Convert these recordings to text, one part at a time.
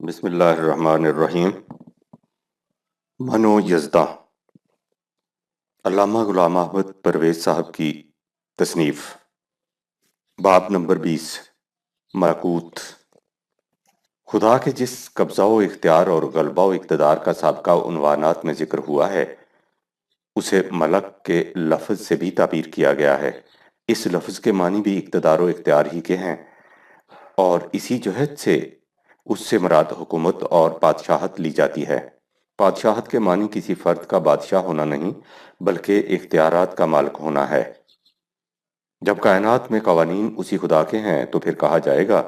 بسم اللہ الرحمن الرحیم۔ منو یزداں، علامہ غلام احمد پرویز صاحب کی تصنیف۔ باب نمبر 20، ملکوت۔ خدا کے جس قبضہ و اختیار اور غلبہ و اقتدار کا سابقہ عنوانات میں ذکر ہوا ہے، اسے ملک کے لفظ سے بھی تعبیر کیا گیا ہے۔ اس لفظ کے معنی بھی اقتدار و اختیار ہی کے ہیں، اور اسی جہت سے اس سے مراد حکومت اور بادشاہت لی جاتی ہے۔ بادشاہت کے معنی کسی فرد کا بادشاہ ہونا نہیں، بلکہ اختیارات کا مالک ہونا ہے۔ جب کائنات میں قوانین اسی خدا کے ہیں تو پھر کہا جائے گا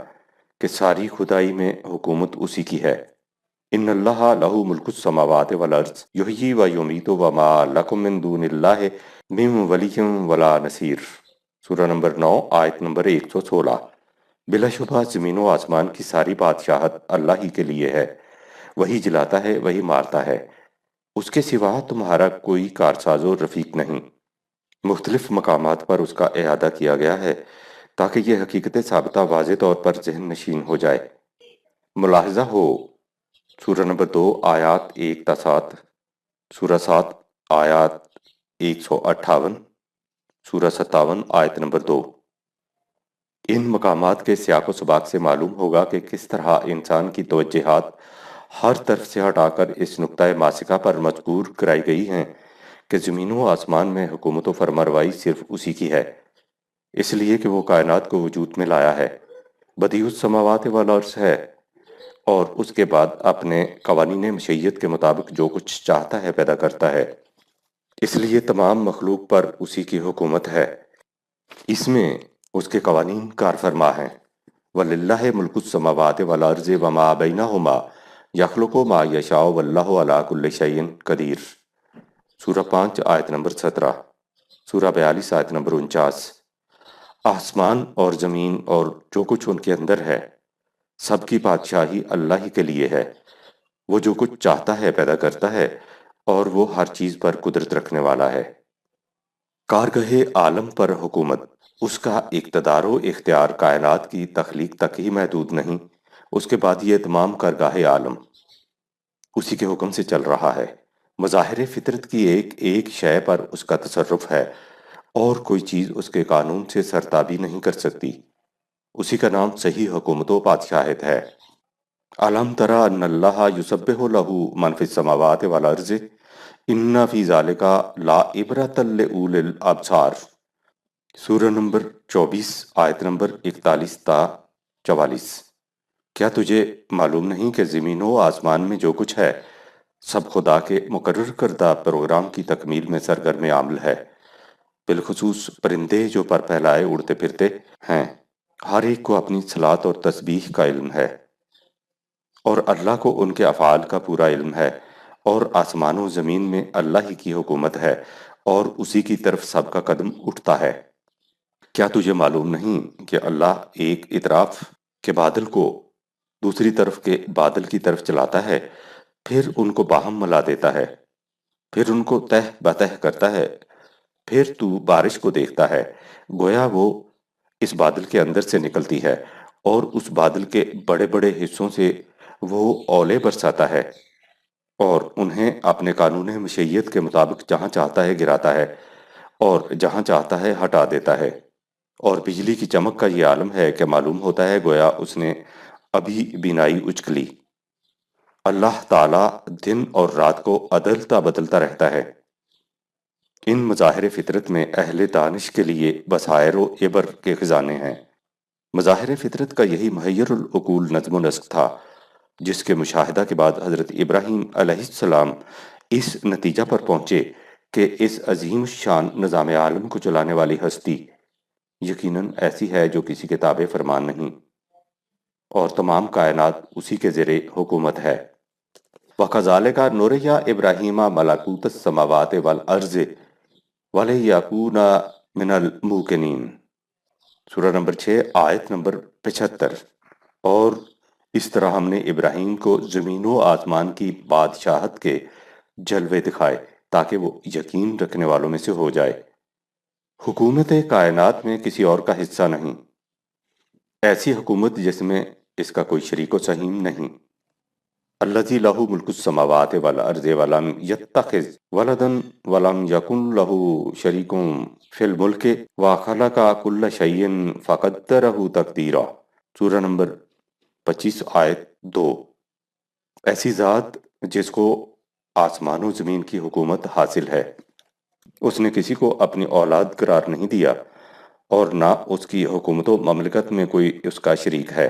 کہ ساری خدائی میں حکومت اسی کی ہے۔ ان اللہ لہ ملک السماوات والارض یحیی و یمیت وما لکم من دون اللہ من ولی ولا نصیر۔ سورہ نمبر 9 آیت نمبر 116۔ بلا شبہ زمین و آسمان کی ساری بادشاہت اللہ ہی کے لیے ہے۔ وہی جلاتا ہے، وہی مارتا ہے، اس کے سوا تمہارا کوئی کارساز و رفیق نہیں۔ مختلف مقامات پر اس کا اعادہ کیا گیا ہے تاکہ یہ حقیقت ثابتہ واضح طور پر ذہن نشین ہو جائے۔ ملاحظہ ہو سورہ نمبر 2 آیات 1 تا 7، سورہ 7 آیات 158، سورہ 57 آیت نمبر 2۔ ان مقامات کے سیاق و سباق سے معلوم ہوگا کہ کس طرح انسان کی توجہات ہر طرف سے ہٹا کر اس نقطۂ ماسکہ پر مجبور کرائی گئی ہیں کہ زمین و آسمان میں حکومت و فرمانروائی صرف اسی کی ہے، اس لیے کہ وہ کائنات کو وجود میں لایا ہے، بدیع السماوات والارض ہے، اور اس کے بعد اپنے قوانین مشیت کے مطابق جو کچھ چاہتا ہے پیدا کرتا ہے۔ اس لیے تمام مخلوق پر اسی کی حکومت ہے، اس میں اس کے قوانین کار فرما ہیں۔ وَلِلَّهِ مُلْكُ السَّمَاوَاتِ وَالْأَرْضِ وَمَا بَيْنَهُمَا يَخْلُقُ مَا يَشَاءُ وَاللَّهُ عَلَىٰ كُلِّ شَيْءٍ قَدِيرٌ۔ سورہ 5 آیت نمبر 17، سورہ 42 آیت نمبر 49۔ آسمان اور زمین اور جو کچھ ان کے اندر ہے، سب کی بادشاہی اللہ ہی کے لیے ہے۔ وہ جو کچھ چاہتا ہے پیدا کرتا ہے، اور وہ ہر چیز پر قدرت رکھنے والا ہے۔ کارگاہ عالم پر حکومت، اس کا اقتدار و اختیار کائنات کی تخلیق تک ہی محدود نہیں، اس کے بعد یہ تمام کارگاہ عالم اسی کے حکم سے چل رہا ہے۔ مظاہر فطرت کی ایک ایک شے پر اس کا تصرف ہے، اور کوئی چیز اس کے قانون سے سرتابی نہیں کر سکتی۔ اسی کا نام صحیح حکومت و بادشاہت ہے۔ الم تری ان اللہ یسبح لہ من فی السماوات والارض ان فی ذلک لعبرۃ لأولی الابصار۔ سورہ نمبر 24 آیت نمبر 41 تا 44۔ کیا تجھے معلوم نہیں کہ زمین و آسمان میں جو کچھ ہے سب خدا کے مقرر کردہ پروگرام کی تکمیل میں سرگرم عمل ہے؟ بالخصوص پرندے جو پر پھیلائے اڑتے پھرتے ہیں، ہر ایک کو اپنی صلاۃ اور تسبیح کا علم ہے، اور اللہ کو ان کے افعال کا پورا علم ہے، اور آسمان و زمین میں اللہ ہی کی حکومت ہے، اور اسی کی طرف سب کا قدم اٹھتا ہے۔ کیا تجھے معلوم نہیں کہ اللہ ایک اطراف کے بادل کو دوسری طرف کے بادل کی طرف چلاتا ہے، پھر ان کو باہم ملا دیتا ہے، پھر ان کو تہ بتہ کرتا ہے، پھر تو بارش کو دیکھتا ہے، گویا وہ اس بادل کے اندر سے نکلتی ہے، اور اس بادل کے بڑے بڑے حصوں سے وہ اولے برساتا ہے، اور انہیں اپنے قانون مشیت کے مطابق جہاں چاہتا ہے گراتا ہے، اور جہاں چاہتا ہے ہٹا دیتا ہے۔ اور بجلی کی چمک کا یہ عالم ہے کہ معلوم ہوتا ہے گویا اس نے ابھی بینائی اچکلی۔ اللہ تعالیٰ دن اور رات کو عدلتا بدلتا رہتا ہے۔ ان مظاہر فطرت میں اہل دانش کے لیے بصائر و عبر کے خزانے ہیں۔ مظاہر فطرت کا یہی محیر العقول نظم و نسق تھا جس کے مشاہدہ کے بعد حضرت ابراہیم علیہ السلام اس نتیجہ پر پہنچے کہ اس عظیم شان نظام عالم کو چلانے والی ہستی یقیناً ایسی ہے جو کسی کے تابع فرمان نہیں، اور تمام کائنات اسی کے زیر حکومت ہے۔ وَكَذَلِكَ نُرِيَ إِبْرَاهِيمَ مَلَكُوتَ السَّمَاوَاتِ وَالْأَرْضِ وَلِيَكُونَ مِنَ الْمُوقِنِينَ۔ سورہ نمبر 6 آیت نمبر 75۔ اور اس طرح ہم نے ابراہیم کو زمین و آسمان کی بادشاہت کے جلوے دکھائے تاکہ وہ یقین رکھنے والوں میں سے ہو جائے۔ حکومت کائنات میں کسی اور کا حصہ نہیں، ایسی حکومت جس میں اس کا کوئی شریک و سہیم نہیں۔ الذی لہ ملک السماوات والارض ولم یتخذ ولدا ولم یکن لہ شریک فی الملک وخلق کل شیء فقدرہ تقدیرا۔ سورہ نمبر 25 آیت 2۔ ایسی ذات جس کو آسمان و زمین کی حکومت حاصل ہے، اس نے کسی کو اپنی اولاد قرار نہیں دیا اور نہ اس کی حکومت و مملکت میں کوئی اس کا شریک ہے۔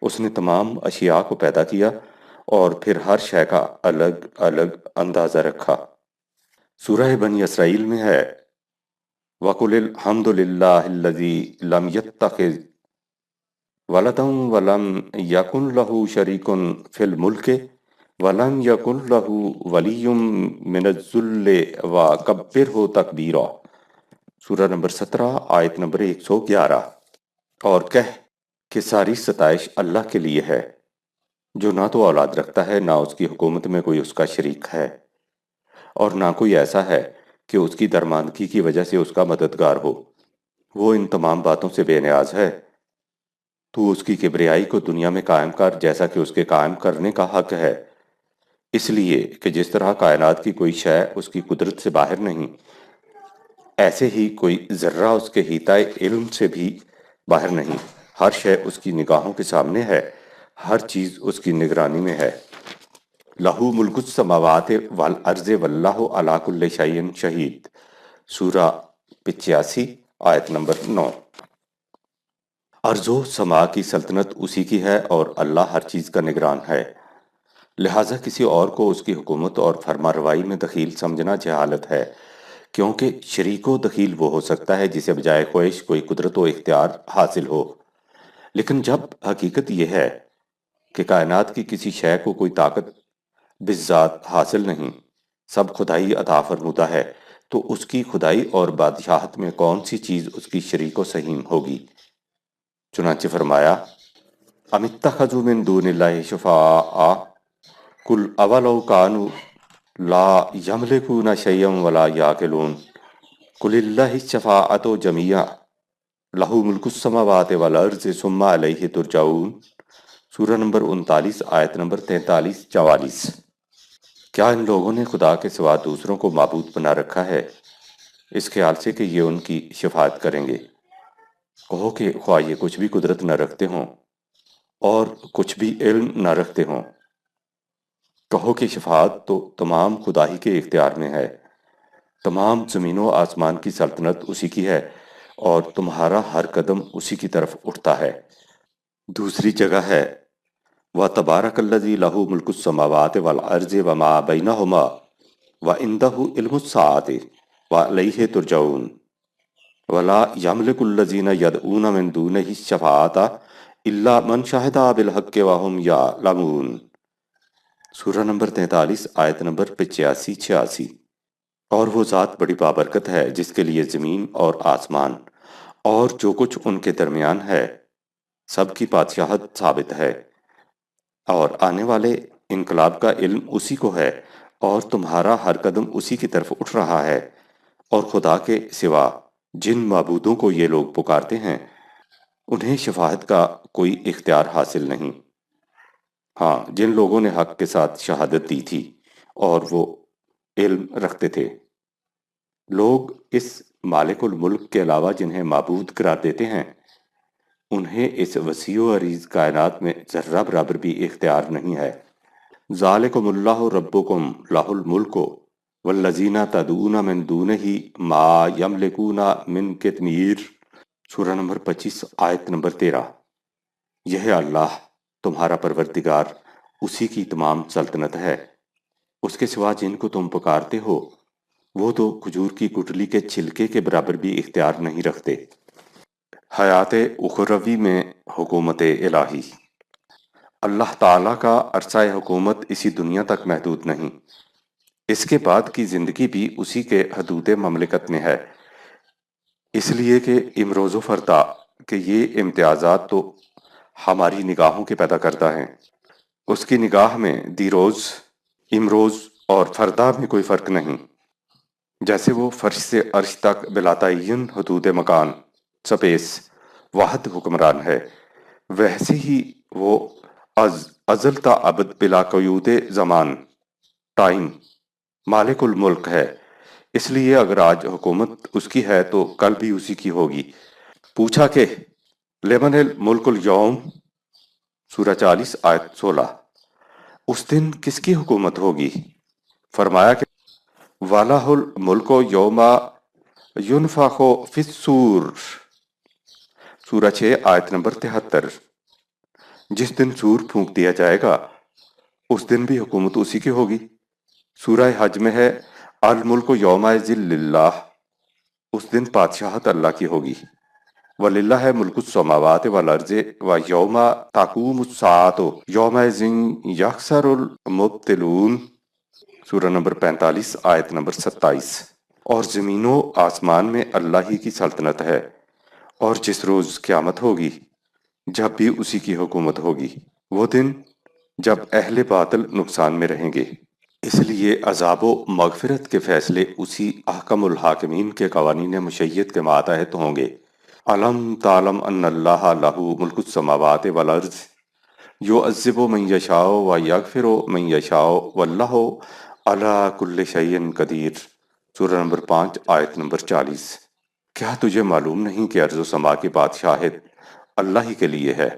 اس نے تمام اشیاء کو پیدا کیا اور پھر ہر شے کا الگ الگ اندازہ رکھا۔ سورہ بنی اسرائیل میں ہے وَقُلِ الْحَمْدُ لِلَّهِ الَّذِي لَمْ يَتَّخِذْ وَلَدًا وَلَمْ يَكُنْ لَهُ شَرِيكٌ فِي الْمُلْكِ وَلَمْ يَكُنْ لَهُ وَلِيٌّ مِّنَ الذُّلِّ وَكَبِّرْهُ تَكْبِيرًا۔ سورہ نمبر 17 آیت نمبر 111۔ اور کہہ کہ ساری ستائش اللہ کے لیے ہے، جو نہ تو اولاد رکھتا ہے، نہ اس کی حکومت میں کوئی اس کا شریک ہے، اور نہ کوئی ایسا ہے کہ اس کی درماندگی کی وجہ سے اس کا مددگار ہو۔ وہ ان تمام باتوں سے بے نیاز ہے۔ تو اس کی کبریائی کو دنیا میں قائم کر جیسا کہ اس کے قائم کرنے کا حق ہے، اس لیے کہ جس طرح کائنات کی کوئی شے اس کی قدرت سے باہر نہیں، ایسے ہی کوئی ذرہ اس کے حیطۂ علم سے بھی باہر نہیں۔ ہر شے اس کی نگاہوں کے سامنے ہے، ہر چیز اس کی نگرانی میں ہے۔ لہو ملک السماوات والارض واللہ علی کل شیء شہید۔ سورہ 85 آیت نمبر 9۔ ارض و سما کی سلطنت اسی کی ہے اور اللہ ہر چیز کا نگران ہے، لہٰذا کسی اور کو اس کی حکومت اور فرما روائی میں دخیل سمجھنا جہالت ہے، کیونکہ شریک و دخیل وہ ہو سکتا ہے جسے بجائے خواہش کوئی قدرت و اختیار حاصل ہو، لیکن جب حقیقت یہ ہے کہ کائنات کی کسی شے کو کوئی طاقت بالذات حاصل نہیں، سب خدائی عطا فرمودہ ہے، تو اس کی خدائی اور بادشاہت میں کون سی چیز اس کی شریک و سہیم ہوگی؟ چنانچہ فرمایا ام اتخذوا من دون اللہ شفعاء قل اولو کانوا لا یملکون شیئا ولا یعقلون قل اللہ الشفاعۃ جمیعا لہ ملک السماوات والارض ثم الیہ ترجعون۔ سورہ نمبر 39 آیت نمبر 43-44۔ کیا ان لوگوں نے خدا کے سوا دوسروں کو معبود بنا رکھا ہے اس خیال سے کہ یہ ان کی شفاعت کریں گے؟ کہو کہ خواہ یہ کچھ بھی قدرت نہ رکھتے ہوں اور کچھ بھی علم نہ رکھتے ہوں، کہو کہ شفاعت تو تمام خدا ہی کے اختیار میں ہے، تمام زمین و آسمان کی سلطنت اسی کی ہے اور تمہارا ہر قدم اسی کی طرف اٹھتا ہے۔ دوسری جگہ ہے وَتَبَارَكَ الَّذِي لَهُ مُلْكُ السَّمَاوَاتِ وَالْأَرْضِ وَمَا بَيْنَهُمَا وَعِندَهُ عِلْمُ السَّاعَةِ وَإِلَيْهِ تُرْجَعُونَ وَلَا يَمْلِكُ الَّذِينَ يَدْعُونَ مِن دُونِهِ الشَّفَاعَةَ إِلَّا مَنْ شَهِدَ بِالْحَقِّ وَهُمْ يَعْلَمُونَ۔ سورہ نمبر 43 آیت نمبر 85-86۔ اور وہ ذات بڑی بابرکت ہے جس کے لیے زمین اور آسمان اور جو کچھ ان کے درمیان ہے سب کی بادشاہت ثابت ہے، اور آنے والے انقلاب کا علم اسی کو ہے، اور تمہارا ہر قدم اسی کی طرف اٹھ رہا ہے، اور خدا کے سوا جن معبودوں کو یہ لوگ پکارتے ہیں انہیں شفاعت کا کوئی اختیار حاصل نہیں، ہاں جن لوگوں نے حق کے ساتھ شہادت دی تھی اور وہ علم رکھتے تھے۔ لوگ اس مالک الملک کے علاوہ جنہیں معبود قرار دیتے ہیں انہیں اس وسیع و عریض کائنات میں ذرہ برابر بھی اختیار نہیں ہے۔ ذالکم اللہ ربکم لہ الملک والذین تدعون من دونہ ما یملکون من قطمیر۔ سورہ نمبر 25 آیت نمبر 13۔ یہ اللہ تمہارا پروردگار، اسی کی تمام سلطنت ہے، اس کے سوا جن کو تم پکارتے ہو وہ تو کھجور کی گٹلی کے چھلکے کے برابر بھی اختیار نہیں رکھتے۔ حیات اخروی میں حکومت الہی۔ اللہ تعالیٰ کا عرصہ حکومت اسی دنیا تک محدود نہیں، اس کے بعد کی زندگی بھی اسی کے حدود مملکت میں ہے، اس لیے کہ امروز و فردا کہ یہ امتیازات تو ہماری نگاہوں کے پیدا کرتا ہیں، اس کی نگاہ میں دیروز، امروز اور فردا میں کوئی فرق نہیں۔ جیسے وہ فرش سے عرش تک بلا تعین حدود مکان سپیس واحد حکمران ہے، ویسے ہی وہ ازل تا ابد بلا قیود زمان ٹائم مالک الملک ہے، اس لیے اگر آج حکومت اس کی ہے تو کل بھی اسی کی ہوگی۔ پوچھا کہ لمن الملک اليوم، سورہ 40 آیت 16، اس دن کس کی حکومت ہوگی؟ فرمایا کہ وَلَهُ الْمُلْكُ يَوْمَ يُنفَخُ فِي الصُّورِ، سورہ 6 آیت نمبر 73۔ جس دن سور پھونک دیا جائے گا اس دن بھی حکومت اسی کی ہوگی۔ سورہ حج میں ہے الملک یومئذ للہ، اس دن بادشاہت اللہ کی ہوگی۔ وَلِلَّهِ مُلْكُ السَّمَاوَاتِ وَالْأَرْضِ وَيَوْمَ تَقُومُ السَّاعَةُ يَوْمَئِذٍ يَخْسَرُ الْمُبْطِلُونَ، سورہ نمبر 45 آیت نمبر 27۔ اور زمین و آسمان میں اللہ ہی کی سلطنت ہے، اور جس روز قیامت ہوگی جب بھی اسی کی حکومت ہوگی، وہ دن جب اہل باطل نقصان میں رہیں گے۔ اس لیے عذاب و مغفرت کے فیصلے اسی احکم الحاکمین کے قوانین مشیت کے ماتحت ہوں گے۔ علم تعلم ان اللہ لہ ملک السماوات والارض یعذب من یشاء ویغفر من یشاء واللہ علی کل شیء قدیر، سورہ نمبر 5 آیت نمبر 40۔ کیا تجھے معلوم نہیں کہ ارض و سما کی بادشاہت اللہ ہی کے لیے ہے؟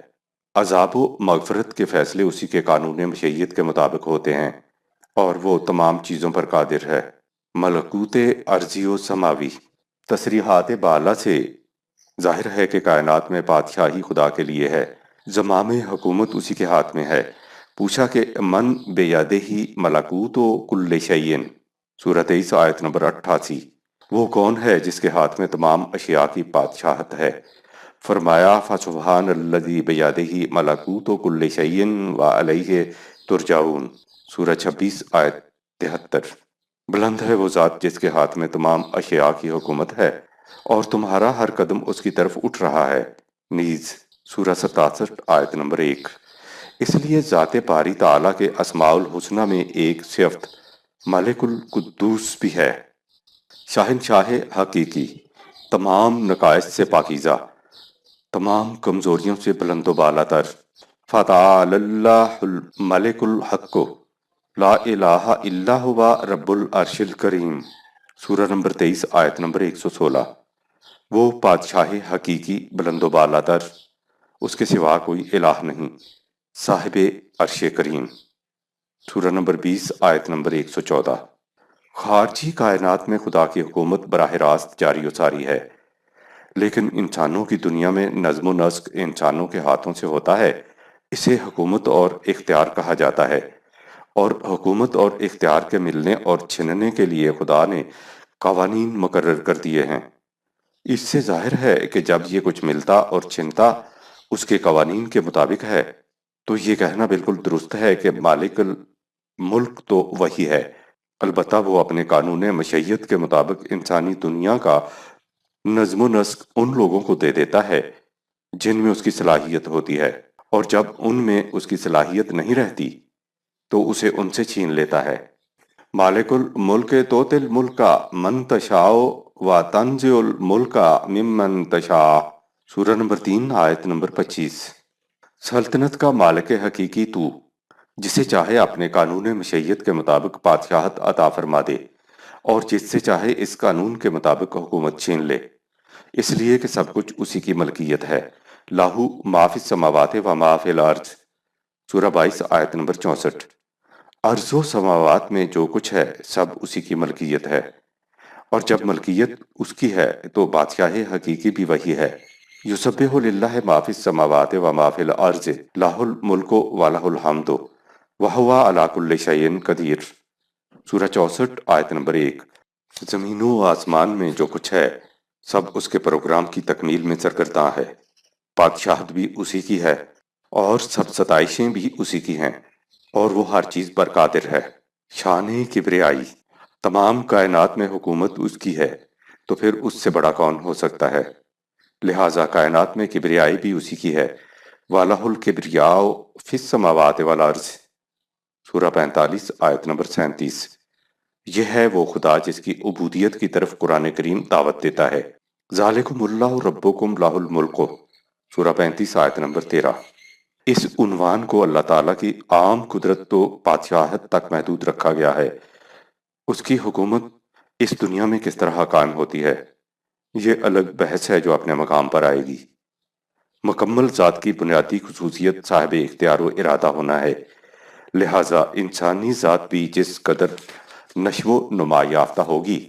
عذاب و مغفرت کے فیصلے اسی کے قانون مشیت کے مطابق ہوتے ہیں، اور وہ تمام چیزوں پر قادر ہے۔ ملکوت ارضی و سماوی، تصریحات بالا سے ظاہر ہے کہ کائنات میں بادشاہی خدا کے لیے ہے، زمام حکومت اسی کے ہاتھ میں ہے۔ پوچھا کہ من بیدہ ملکوت کل شیء، سورہ 23 آیت نمبر 88، وہ کون ہے جس کے ہاتھ میں تمام اشیاء کی بادشاہت ہے؟ فرمایا فسبحان الذی بیدہ ملکوت کل شیء والیہ ترجعون، سورہ 26 آیت 73۔ بلند ہے وہ ذات جس کے ہاتھ میں تمام اشیاء کی حکومت ہے اور تمہارا ہر قدم اس کی طرف اٹھ رہا ہے، نیز، سورہ 67 آیت نمبر 1۔ اس لیے ذات باری تعالیٰ کے اسماء الحسنہ میں ایک صفت ملک القدوس بھی ہے، شاہنشاہ حقیقی، تمام نقائص سے پاکیزہ، تمام کمزوریوں سے بلند و بالا تر۔ فتعالی اللہ الملک الحق لا الہ الا ہوا رب العرش الکریم، سورہ نمبر 23 آیت نمبر 116۔ وہ بادشاہ حقیقی، بلند و بالا تر، اس کے سوا کوئی الہ نہیں، صاحب عرش کریم، سورہ نمبر 20 آیت نمبر 114۔ خارجی کائنات میں خدا کی حکومت براہ راست جاری و ساری ہے، لیکن انسانوں کی دنیا میں نظم و نسق انسانوں کے ہاتھوں سے ہوتا ہے، اسے حکومت اور اختیار کہا جاتا ہے۔ اور حکومت اور اختیار کے ملنے اور چھننے کے لیے خدا نے قوانین مقرر کر دیے ہیں۔ اس سے ظاہر ہے کہ جب یہ کچھ ملتا اور چھنتا اس کے قوانین کے مطابق ہے تو یہ کہنا بالکل درست ہے کہ مالک الملک تو وہی ہے، البتہ وہ اپنے قانون مشیت کے مطابق انسانی دنیا کا نظم و نسق ان لوگوں کو دے دیتا ہے جن میں اس کی صلاحیت ہوتی ہے، اور جب ان میں اس کی صلاحیت نہیں رہتی تو اسے ان سے چھین لیتا ہے۔ مالک الملک توتی الملک من تشاء و تنزع الملک ممن تشاء، سورہ نمبر 3 آیت نمبر 25۔ سلطنت کا مالک حقیقی تو، جسے چاہے اپنے قانون مشیت کے مطابق بادشاہت عطا فرما دے، اور جس سے چاہے اس قانون کے مطابق حکومت چھین لے، اس لیے کہ سب کچھ اسی کی ملکیت ہے۔ لاہو ما فی السماوات و ما فی الارض، سورہ 22 آیت نمبر 64۔ ارض و سماوات میں جو کچھ ہے سب اسی کی ملکیت ہے، اور جب ملکیت اس کی ہے تو بادشاہ حقیقی بھی وہی ہے۔ یسبح للہ ما فی السماوات و ما فی الارض لہ الملک و لہ الحمد وہو علی کل شیء قدیر، سورہ 64 آیت نمبر 1۔ زمین و آسمان میں جو کچھ ہے سب اس کے پروگرام کی تکمیل میں سرگرداں ہے، بادشاہت بھی اسی کی ہے اور سب ستائشیں بھی اسی کی ہیں، اور وہ ہر چیز پر قادر ہے۔ شان کبریائی، تمام کائنات میں حکومت اس کی ہے تو پھر اس سے بڑا کون ہو سکتا ہے؟ لہٰذا کائنات میں کبریائی بھی اسی کی ہے۔ وَلَهُ الْكِبْرِيَاءُ فِي السَّمَاوَاتِ وَالْأَرْضِ، سورہ 45 آیت نمبر 37۔ یہ ہے وہ خدا جس کی عبودیت کی طرف قرآن کریم دعوت دیتا ہے۔ ذالکم اللہ ربکم لہ الملک، سورہ 35 آیت نمبر 13۔ اس عنوان کو اللہ تعالیٰ کی عام قدرت تو بادشاہت تک محدود رکھا گیا ہے۔ اس کی حکومت اس دنیا میں کس طرح قائم ہوتی ہے، یہ الگ بحث ہے جو اپنے مقام پر آئے گی۔ مکمل ذات کی بنیادی خصوصیت صاحب اختیار و ارادہ ہونا ہے، لہٰذا انسانی ذات بھی جس قدر نشو و نما یافتہ ہوگی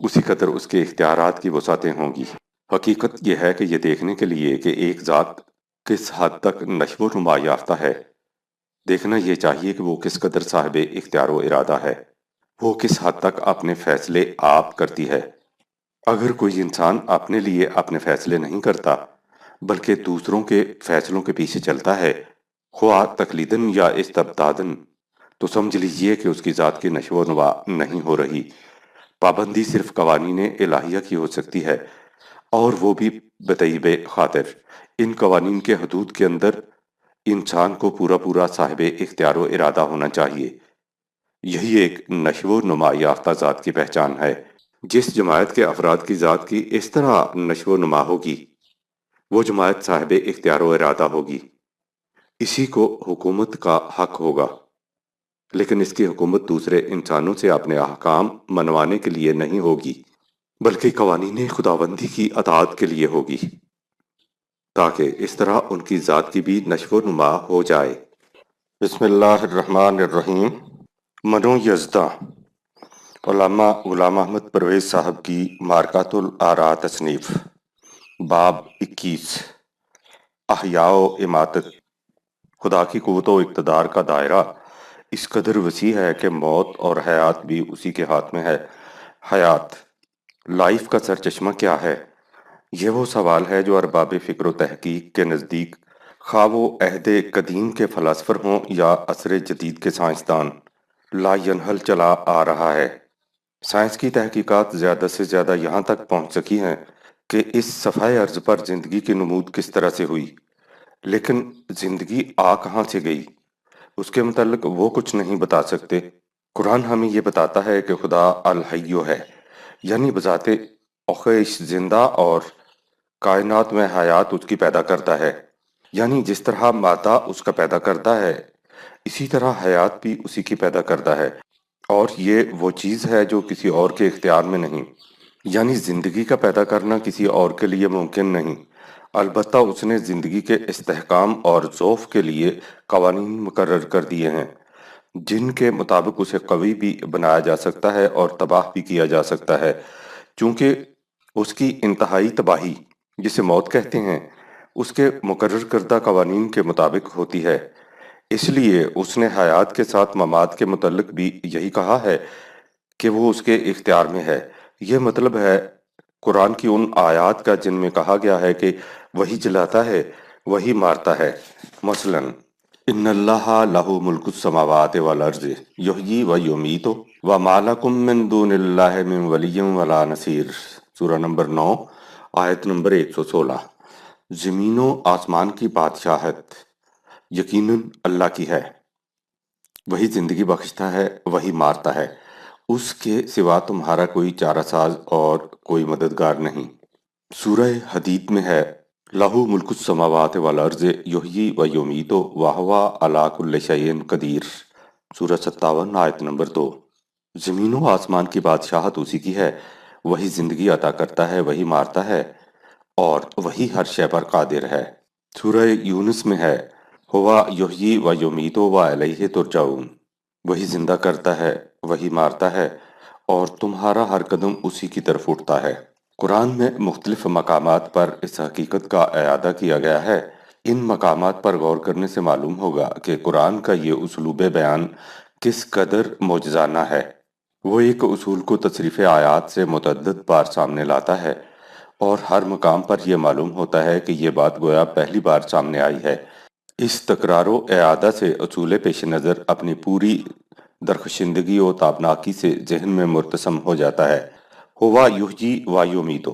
اسی قدر اس کے اختیارات کی وسعتیں ہوں گی۔ حقیقت یہ ہے کہ یہ دیکھنے کے لیے کہ ایک ذات کس حد تک نشو و نما یافتہ ہے، دیکھنا یہ چاہیے کہ وہ کس قدر صاحب اختیار و ارادہ ہے، وہ کس حد تک اپنے فیصلے آپ کرتی ہے۔ اگر کوئی انسان اپنے لیے اپنے فیصلے نہیں کرتا بلکہ دوسروں کے فیصلوں کے پیچھے چلتا ہے، خواہ تقلیداً یا استبداداً، تو سمجھ لیجئے کہ اس کی ذات کی نشو و نما نہیں ہو رہی۔ پابندی صرف قوانین الہیہ کی ہو سکتی ہے، اور وہ بھی بطیب خاطر۔ ان قوانین کے حدود کے اندر انسان کو پورا صاحب اختیار و ارادہ ہونا چاہیے۔ یہی ایک نشو و نما یافتہ ذات کی پہچان ہے۔ جس جماعت کے افراد کی ذات کی اس طرح نشو و نما ہوگی، وہ جماعت صاحب اختیار و ارادہ ہوگی، اسی کو حکومت کا حق ہوگا، لیکن اس کی حکومت دوسرے انسانوں سے اپنے احکام منوانے کے لیے نہیں ہوگی بلکہ قوانین خداوندی کی اطاعت کے لیے ہوگی، تاکہ اس طرح ان کی ذات کی بھی نشو و نما ہو جائے۔ بسم اللہ الرحمن الرحیم۔ منو یزداں، علامہ غلام احمد پرویز صاحب کی مارکات الآراء تصنیف، باب 21، احیاء و اماتت۔ خدا کی قوت و اقتدار کا دائرہ اس قدر وسیع ہے کہ موت اور حیات بھی اسی کے ہاتھ میں ہے۔ حیات، لائف کا سرچشمہ کیا ہے؟ یہ وہ سوال ہے جو ارباب فکر و تحقیق کے نزدیک، خواہ وہ عہد قدیم کے فلاسفر ہوں یا عصر جدید کے سائنسدان، لا ینحل چلا آ رہا ہے۔ سائنس کی تحقیقات زیادہ سے زیادہ یہاں تک پہنچ سکی ہیں کہ اس صفحہ ارض پر زندگی کی نمود کس طرح سے ہوئی، لیکن زندگی آ کہاں سے گئی، اس کے متعلق وہ کچھ نہیں بتا سکتے۔ قرآن ہمیں یہ بتاتا ہے کہ خدا الحیو ہے، یعنی بذات اوخیش زندہ، اور کائنات میں حیات اس کی پیدا کرتا ہے، یعنی جس طرح مادہ اس کا پیدا کرتا ہے اسی طرح حیات بھی اسی کی پیدا کرتا ہے، اور یہ وہ چیز ہے جو کسی اور کے اختیار میں نہیں، یعنی زندگی کا پیدا کرنا کسی اور کے لیے ممکن نہیں، البتہ اس نے زندگی کے استحکام اور ذوف کے لیے قوانین مقرر کر دیے ہیں جن کے مطابق اسے قوی بھی بنایا جا سکتا ہے اور تباہ بھی کیا جا سکتا ہے، چونکہ اس کی انتہائی تباہی، جسے موت کہتے ہیں، اس کے مقرر کردہ قوانین کے مطابق ہوتی ہے۔ اس لیے اس نے حیات کے ساتھ ممات کے متعلق بھی یہی کہا ہے کہ وہ اس کے اختیار میں ہے۔ یہ مطلب ہے قرآن کی ان آیات کا جن میں کہا گیا ہے کہ وہی جلاتا ہے، وہی مارتا ہے۔ مثلا ان اللہ لہ ملک السماوات والارض یحیی و یمیت وما لکم من دون اللہ من ولی ولا نصیر، سورہ نمبر 9، آیت نمبر 116۔ زمین و آسمان کی بادشاہت یقیناً اللہ کی ہے، وہی زندگی بخشتا ہے، وہی مارتا ہے، اس کے سوا تمہارا کوئی چارہ ساز اور کوئی مددگار نہیں۔ سورہ حدید میں ہے لہو ملک السماوات والارض یحیی و یمیت وہو علی کل شیء قدیر، سورہ 57، آیت نمبر 2۔ زمین و آسمان کی بادشاہت اسی کی ہے، وہی زندگی عطا کرتا ہے، وہی مارتا ہے، اور وہی ہر شے پر قادر ہے۔ سورہ یونس میں ہے ہوا یحیی و یمیت و الیہ ترجعون، وہی زندہ کرتا ہے، وہی مارتا ہے، اور تمہارا ہر قدم اسی کی طرف اٹھتا ہے۔ قرآن میں مختلف مقامات پر اس حقیقت کا اعادہ کیا گیا ہے۔ ان مقامات پر غور کرنے سے معلوم ہوگا کہ قرآن کا یہ اسلوب بیان کس قدر معجزانہ ہے۔ وہ ایک اصول کو تصریف آیات سے متعدد بار سامنے لاتا ہے، اور ہر مقام پر یہ معلوم ہوتا ہے کہ یہ بات گویا پہلی بار سامنے آئی ہے۔ اس تکرار و اعادہ سے اصول پیش نظر اپنی پوری درخشندگی و تابناکی سے ذہن میں مرتسم ہو جاتا ہے۔ ہوا یحیی و یمیت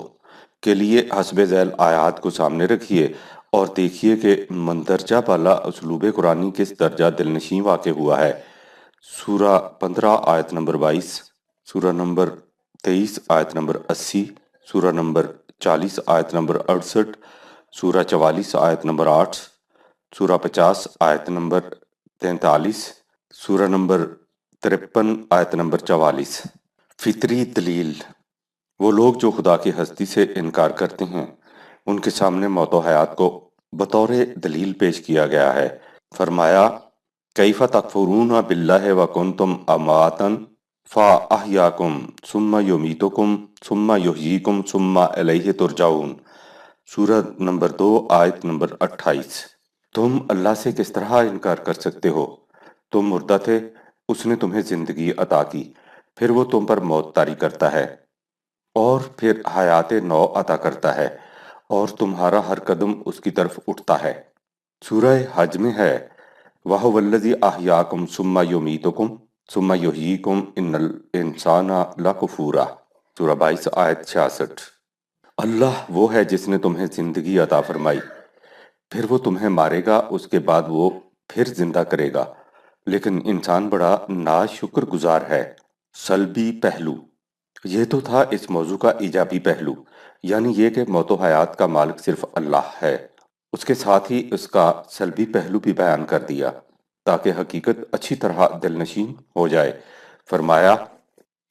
کے لیے حسب ذیل آیات کو سامنے رکھیے اور دیکھیے کہ مندرجہ بالا اسلوب قرآنی کس درجہ دلنشیں واقع ہوا ہے۔ سورہ 15 آیت نمبر 22، سورہ نمبر 23 آیت نمبر 80، سورہ نمبر 40 آیت نمبر 68، سورہ 44 آیت نمبر 8، سورہ 50 آیت نمبر 43، سورہ نمبر 53 آیت نمبر 44۔ فطری دلیل: وہ لوگ جو خدا کی ہستی سے انکار کرتے ہیں ان کے سامنے موت و حیات کو بطور دلیل پیش کیا گیا ہے۔ فرمایا کیف تکفرون باللہ وکنتم امواتا فاحیاکم ثم یمیتکم ثم یحییکم ثم الیہ ترجعون۔ سورہ نمبر 2 آیت نمبر 28۔ تم اللہ سے کس طرح انکار کر سکتے ہو؟ تم مردہ تھے، اس نے تمہیں زندگی عطا کی، پھر وہ تم پر موت طاری کرتا ہے اور پھر حیات نو عطا کرتا ہے اور تمہارا ہر قدم اس کی طرف اٹھتا ہے۔ سورہ حج میں ہے وَهُوَ الَّذِي أَحْيَاكُمْ ثُمَّ يُمِيتُكُمْ ثُمَّ يُحْيِيكُمْ إِنَّ الْإِنسَانَ لَكَفُورٌ۔ سورہ 22 آیت 66۔ اللہ وہ ہے جس نے تمہیں زندگی عطا فرمائی، پھر وہ تمہیں مارے گا، اس کے بعد وہ پھر زندہ کرے گا، لیکن انسان بڑا ناشکر گزار ہے۔ سلبی پہلو: یہ تو تھا اس موضوع کا ایجابی پہلو، یعنی یہ کہ موت و حیات کا مالک صرف اللہ ہے۔ اس کے ساتھ ہی اس کا سلبی پہلو بھی بیان کر دیا تاکہ حقیقت اچھی طرح دل نشین ہو جائے۔ فرمایا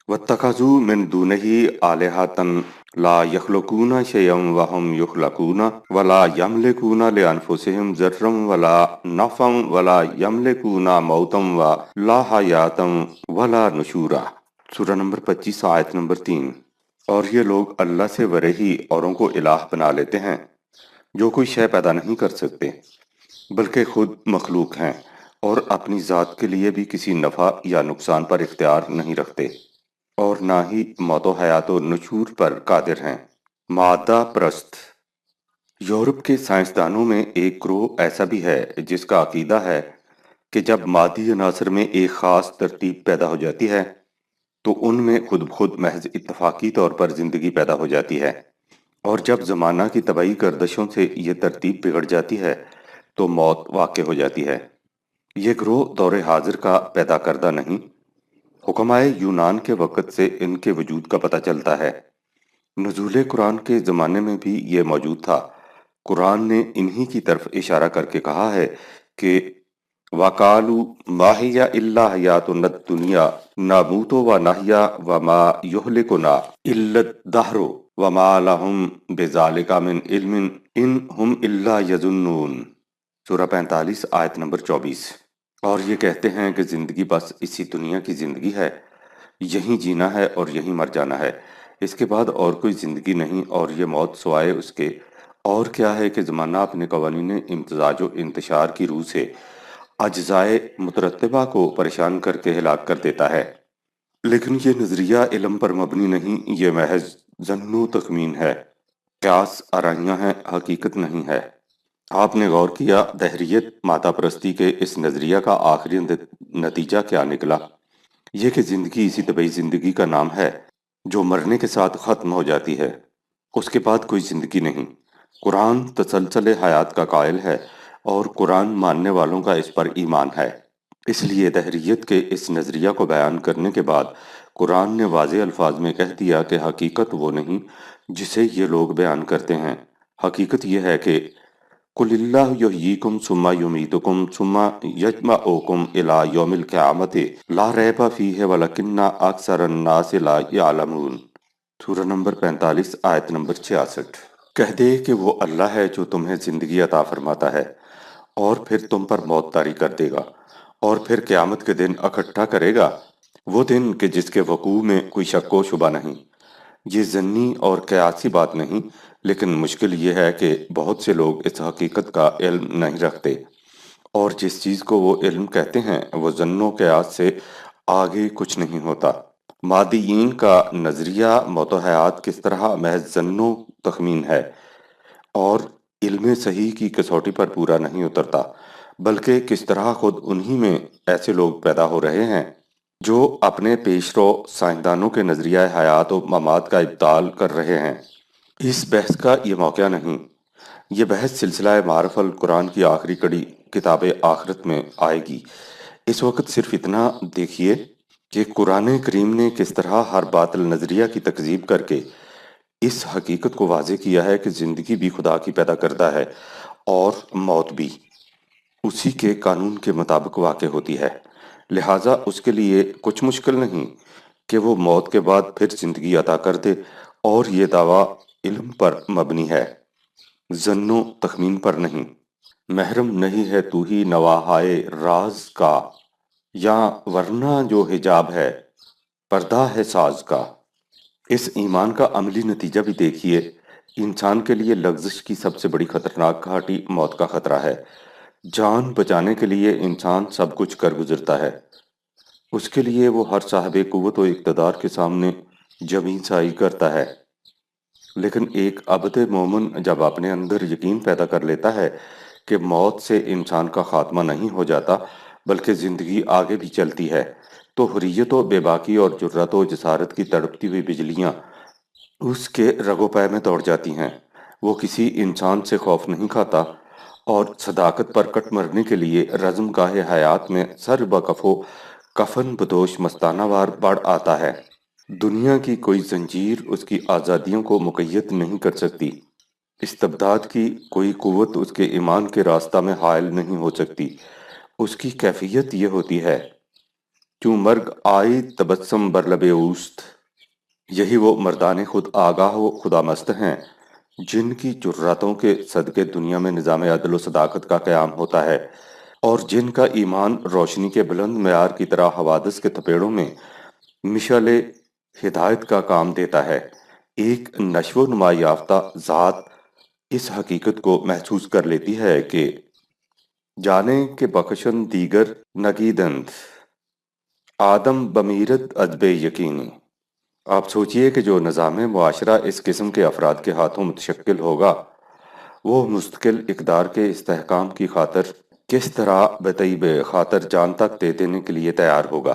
وَاتَّخَذُوا مِن دُونِهِ آلِهَةً لَا يَخْلُقُونَ شَيْئًا وَهُمْ يُخْلَقُونَ وَلَا يَمْلِكُونَ لِأَنفُسِهِمْ ضَرًّا وَلَا نَفْعًا وَلَا يَمْلِكُونَ مَوْتًا وَلَا حَيَاةً وَلَا نُشُورًا۔ سورہ نمبر 25 آیت نمبر 3۔ اور یہ لوگ اللہ سے ورے ہی اوروں کو الہ بنا لیتے ہیں جو کوئی شے پیدا نہیں کر سکتے بلکہ خود مخلوق ہیں اور اپنی ذات کے لیے بھی کسی نفع یا نقصان پر اختیار نہیں رکھتے اور نہ ہی موت و حیات و نشور پر قادر ہیں۔ مادہ پرست: یورپ کے سائنسدانوں میں ایک گروہ ایسا بھی ہے جس کا عقیدہ ہے کہ جب مادی عناصر میں ایک خاص ترتیب پیدا ہو جاتی ہے تو ان میں خود بخود محض اتفاقی طور پر زندگی پیدا ہو جاتی ہے، اور جب زمانہ کی طبعی گردشوں سے یہ ترتیب بگڑ جاتی ہے تو موت واقع ہو جاتی ہے۔ یہ گروہ دور حاضر کا پیدا کردہ نہیں، حکمائے یونان کے وقت سے ان کے وجود کا پتہ چلتا ہے۔ نزول قرآن کے زمانے میں بھی یہ موجود تھا۔ قرآن نے انہی کی طرف اشارہ کر کے کہا ہے کہ وَقَالُوا مَا هِيَ إِلَّا حَيَاتُنَا الدُّنْيَا نَمُوتُ وَنَحْيَا وَمَا يُهْلِكُنَا إِلَّا الدَّهْرُ وَمَا لَهُم بِذَلِكَ مِنْ عِلْمٍ إِنْ هُمْ إِلَّا يَظُنُّونَ۔ سورہ 45 آیت نمبر 24۔ اور یہ کہتے ہیں کہ زندگی بس اسی دنیا کی زندگی ہے، یہیں جینا ہے اور یہیں مر جانا ہے، اس کے بعد اور کوئی زندگی نہیں، اور یہ موت سوائے اس کے اور کیا ہے کہ زمانہ اپنے قوانین امتزاج و انتشار کی روح سے اجزائے مترتبہ کو پریشان کر کے ہلاک کر دیتا ہے۔ لیکن یہ نظریہ علم پر مبنی نہیں، یہ محض ظن و تخمین ہے، قیاس آرائیاں ہیں، حقیقت نہیں ہے۔ آپ نے غور کیا دہریت مادہ پرستی کے اس نظریہ کا آخری نتیجہ کیا نکلا؟ یہ کہ زندگی اسی طبعی زندگی کا نام ہے جو مرنے کے ساتھ ختم ہو جاتی ہے، اس کے بعد کوئی زندگی نہیں۔ قرآن تسلسل حیات کا قائل ہے اور قرآن ماننے والوں کا اس پر ایمان ہے۔ اس لیے دہریت کے اس نظریہ کو بیان کرنے کے بعد قرآن نے واضح الفاظ میں کہہ دیا کہ حقیقت وہ نہیں جسے یہ لوگ بیان کرتے ہیں۔ حقیقت یہ ہے کہ قُلِ اللَّهُ يُحْيِيكُمْ ثُمَّ يُمِيتُكُمْ ثُمَّ يَجْمَعُكُمْ إِلَى يَوْمِ الْقِيَامَةِ لَا رَيْبَ فِيهِ وَلَكِنَّ أَكْثَرَ النَّاسِ لَا يَعْلَمُونَ۔ سورہ نمبر 45 آیت نمبر 66۔ کہہ دے کہ وہ اللہ ہے جو تمہیں زندگی عطا فرماتا ہے اور پھر تم پر موت طاری کر دے گا اور پھر قیامت کے دن اکٹھا کرے گا، وہ دن کہ جس کے وقوع میں کوئی شک و شبہ نہیں۔ یہ ضنی اور قیاسی بات نہیں، لیکن مشکل یہ ہے کہ بہت سے لوگ اس حقیقت کا علم نہیں رکھتے، اور جس چیز کو وہ علم کہتے ہیں وہ ظن و قیاس سے آگے کچھ نہیں ہوتا۔ مادیین کا نظریہ موت و حیات کس طرح محض ظن و تخمین ہے اور علم صحیح کی کسوٹی پر پورا نہیں اترتا، بلکہ کس طرح خود انہی میں ایسے لوگ پیدا ہو رہے ہیں جو اپنے پیش رو سائنسدانوں کے نظریہ حیات و ممات کا ابطال کر رہے ہیں۔ اس بحث کا یہ موقع نہیں، یہ بحث سلسلہ معارف القرآن کی آخری کڑی کتاب آخرت میں آئے گی۔ اس وقت صرف اتنا دیکھیے کہ قرآن کریم نے کس طرح ہر باطل نظریہ کی تکذیب کر کے اس حقیقت کو واضح کیا ہے کہ زندگی بھی خدا کی پیدا کردہ ہے اور موت بھی۔ اسی کے قانون کے مطابق واقع ہوتی ہے، لہٰذا اس کے لیے کچھ مشکل نہیں کہ وہ موت کے بعد پھر زندگی عطا کر دے، اور یہ دعویٰ علم پر مبنی ہے، ظن و تخمین پر نہیں۔ محرم نہیں ہے تو ہی نواحائے راز کا، یا ورنہ جو حجاب ہے پردہ ہے ساز کا۔ اس ایمان کا عملی نتیجہ بھی دیکھیے۔ انسان کے لیے لغزش کی سب سے بڑی خطرناک گھاٹی موت کا خطرہ ہے۔ جان بچانے کے لیے انسان سب کچھ کر گزرتا ہے، اس کے لیے وہ ہر صاحب قوت و اقتدار کے سامنے جبیں سائی کرتا ہے، لیکن ایک عبد مومن جب اپنے اندر یقین پیدا کر لیتا ہے کہ موت سے انسان کا خاتمہ نہیں ہو جاتا بلکہ زندگی آگے بھی چلتی ہے، تو حریت و بے باکی اور جرات و جسارت کی تڑپتی ہوئی بجلیاں اس کے رگو پے میں دوڑ جاتی ہیں۔ وہ کسی انسان سے خوف نہیں کھاتا، اور صداقت پر کٹ مرنے کے لیے رزم گاہ حیات میں سر بکفو کفن بدوش مستانہ وار بڑھ آتا ہے۔ دنیا کی کوئی زنجیر اس کی آزادیوں کو مقید نہیں کر سکتی، استبداد کی کوئی قوت اس کے ایمان کے راستہ میں حائل نہیں ہو سکتی۔ اس کی کیفیت یہ ہوتی ہے، چوں مرگ آئی تبسم بر لب اوست۔ یہی وہ مردان خود آگاہ و خدا مست ہیں جن کی جراتوں کے صدقے دنیا میں نظام عدل و صداقت کا قیام ہوتا ہے، اور جن کا ایمان روشنی کے بلند معیار کی طرح حوادث کے تھپیڑوں میں مشعل ہدایت کا کام دیتا ہے۔ ایک نشو و نما یافتہ ذات اس حقیقت کو محسوس کر لیتی ہے کہ جانے کے بخشن دیگر نگیدند، آدم بمیرت ادب یقینی۔ آپ سوچئے کہ جو نظام معاشرہ اس قسم کے افراد کے ہاتھوں متشکل ہوگا، وہ مستقل اقدار کے استحکام کی خاطر کس طرح بطیب خاطر جان تک دے دینے کے لیے تیار ہوگا۔